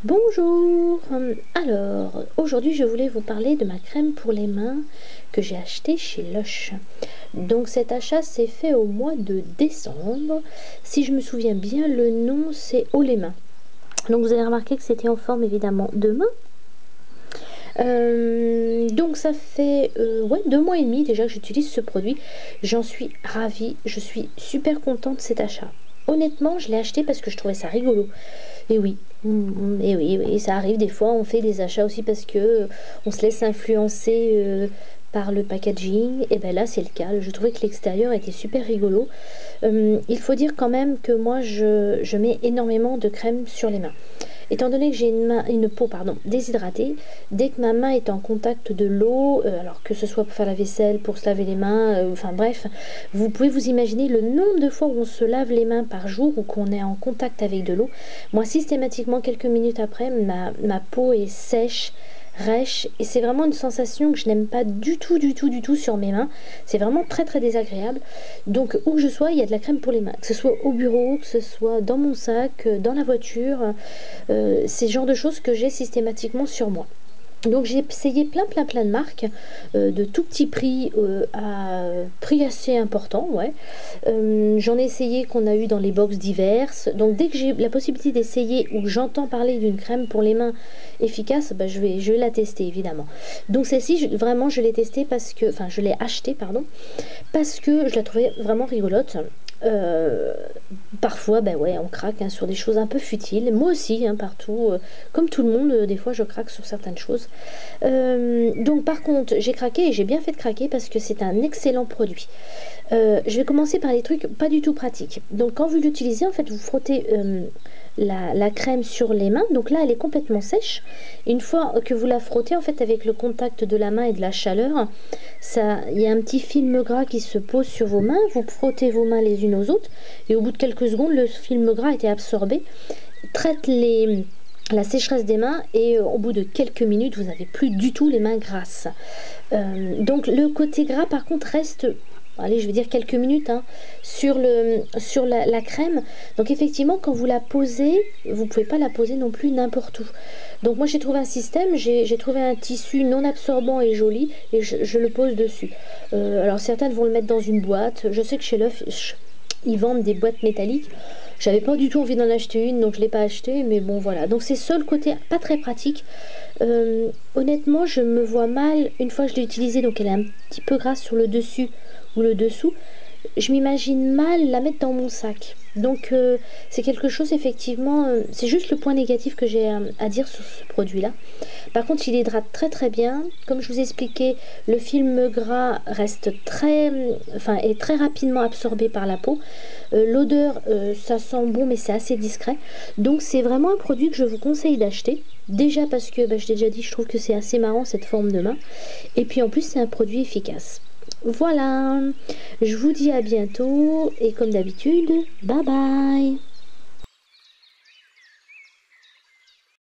Bonjour, alors aujourd'hui je voulais vous parler de ma crème pour les mains que j'ai achetée chez Lush. Donc cet achat s'est fait au mois de décembre. Si je me souviens bien, le nom c'est Haut les mains. Donc vous avez remarqué que c'était en forme évidemment de main. Donc ça fait ouais, 2 mois et demi déjà que j'utilise ce produit. J'en suis ravie, je suis super contente de cet achat. Honnêtement, je l'ai acheté parce que je trouvais ça rigolo. Et oui, et oui, oui, ça arrive des fois, on fait des achats aussi parce que on se laisse influencer par le packaging. Et ben là, c'est le cas. Je trouvais que l'extérieur était super rigolo. Il faut dire quand même que moi, je mets énormément de crème sur les mains. Étant donné que j'ai une peau pardon, déshydratée, dès que ma main est en contact de l'eau, alors que ce soit pour faire la vaisselle, pour se laver les mains, enfin bref, vous pouvez vous imaginer le nombre de fois où on se lave les mains par jour ou qu'on est en contact avec de l'eau. Moi, systématiquement, quelques minutes après, ma peau est sèche, rêche, et c'est vraiment une sensation que je n'aime pas du tout, du tout, du tout sur mes mains. C'est vraiment très, très désagréable. Donc, où que je sois, il y a de la crème pour les mains. Que ce soit au bureau, que ce soit dans mon sac, dans la voiture. C'est le genre de choses que j'ai systématiquement sur moi. Donc j'ai essayé plein de marques, de tout petit prix à prix assez important, ouais. J'en ai essayé qu'on a eu dans les box diverses. Donc dès que j'ai la possibilité d'essayer ou que j'entends parler d'une crème pour les mains efficace, bah, je vais la tester évidemment. Donc celle-ci, vraiment je l'ai testée parce que, enfin je l'ai achetée, pardon, parce que je la trouvais vraiment rigolote. Euh, Parfois, ben ouais, on craque hein, sur des choses un peu futiles. Moi aussi, hein, partout, comme tout le monde, des fois je craque sur certaines choses. Donc par contre, j'ai craqué et j'ai bien fait de craquer parce que c'est un excellent produit. Je vais commencer par les trucs pas du tout pratiques. Donc quand vous l'utilisez, en fait, vous frottez la crème sur les mains. Donc là, elle est complètement sèche. Une fois que vous la frottez, en fait, avec le contact de la main et de la chaleur, ça, il y a un petit film gras qui se pose sur vos mains. Vous frottez vos mains les unes aux autres et au bout de quelques secondes, le film gras a été absorbé, traite la sécheresse des mains et au bout de quelques minutes, vous n'avez plus du tout les mains grasses. Donc le côté gras, par contre, reste allez, je vais dire quelques minutes hein, sur la crème. Donc effectivement, quand vous la posez, vous pouvez pas la poser non plus n'importe où. Donc moi j'ai trouvé un système, j'ai trouvé un tissu non absorbant et joli et je le pose dessus. Alors certaines vont le mettre dans une boîte. Je sais que chez Lush, ils vendent des boîtes métalliques. J'avais pas du tout envie d'en acheter une, donc je l'ai pas acheté, mais bon voilà. Donc c'est ça le côté pas très pratique. Honnêtement, je me vois mal, une fois que je l'ai utilisée, donc elle est un petit peu grasse sur le dessus ou le dessous, je m'imagine mal la mettre dans mon sac. Donc c'est quelque chose effectivement, c'est juste le point négatif que j'ai à dire sur ce produit-là. Par contre, il hydrate très très bien. Comme je vous ai expliqué, le film gras reste très, enfin, est très rapidement absorbé par la peau. L'odeur, ça sent bon, mais c'est assez discret. Donc c'est vraiment un produit que je vous conseille d'acheter. Déjà parce que, bah, je t'ai déjà dit, je trouve que c'est assez marrant cette forme de main. Et puis en plus, c'est un produit efficace. Voilà, je vous dis à bientôt et comme d'habitude, bye bye.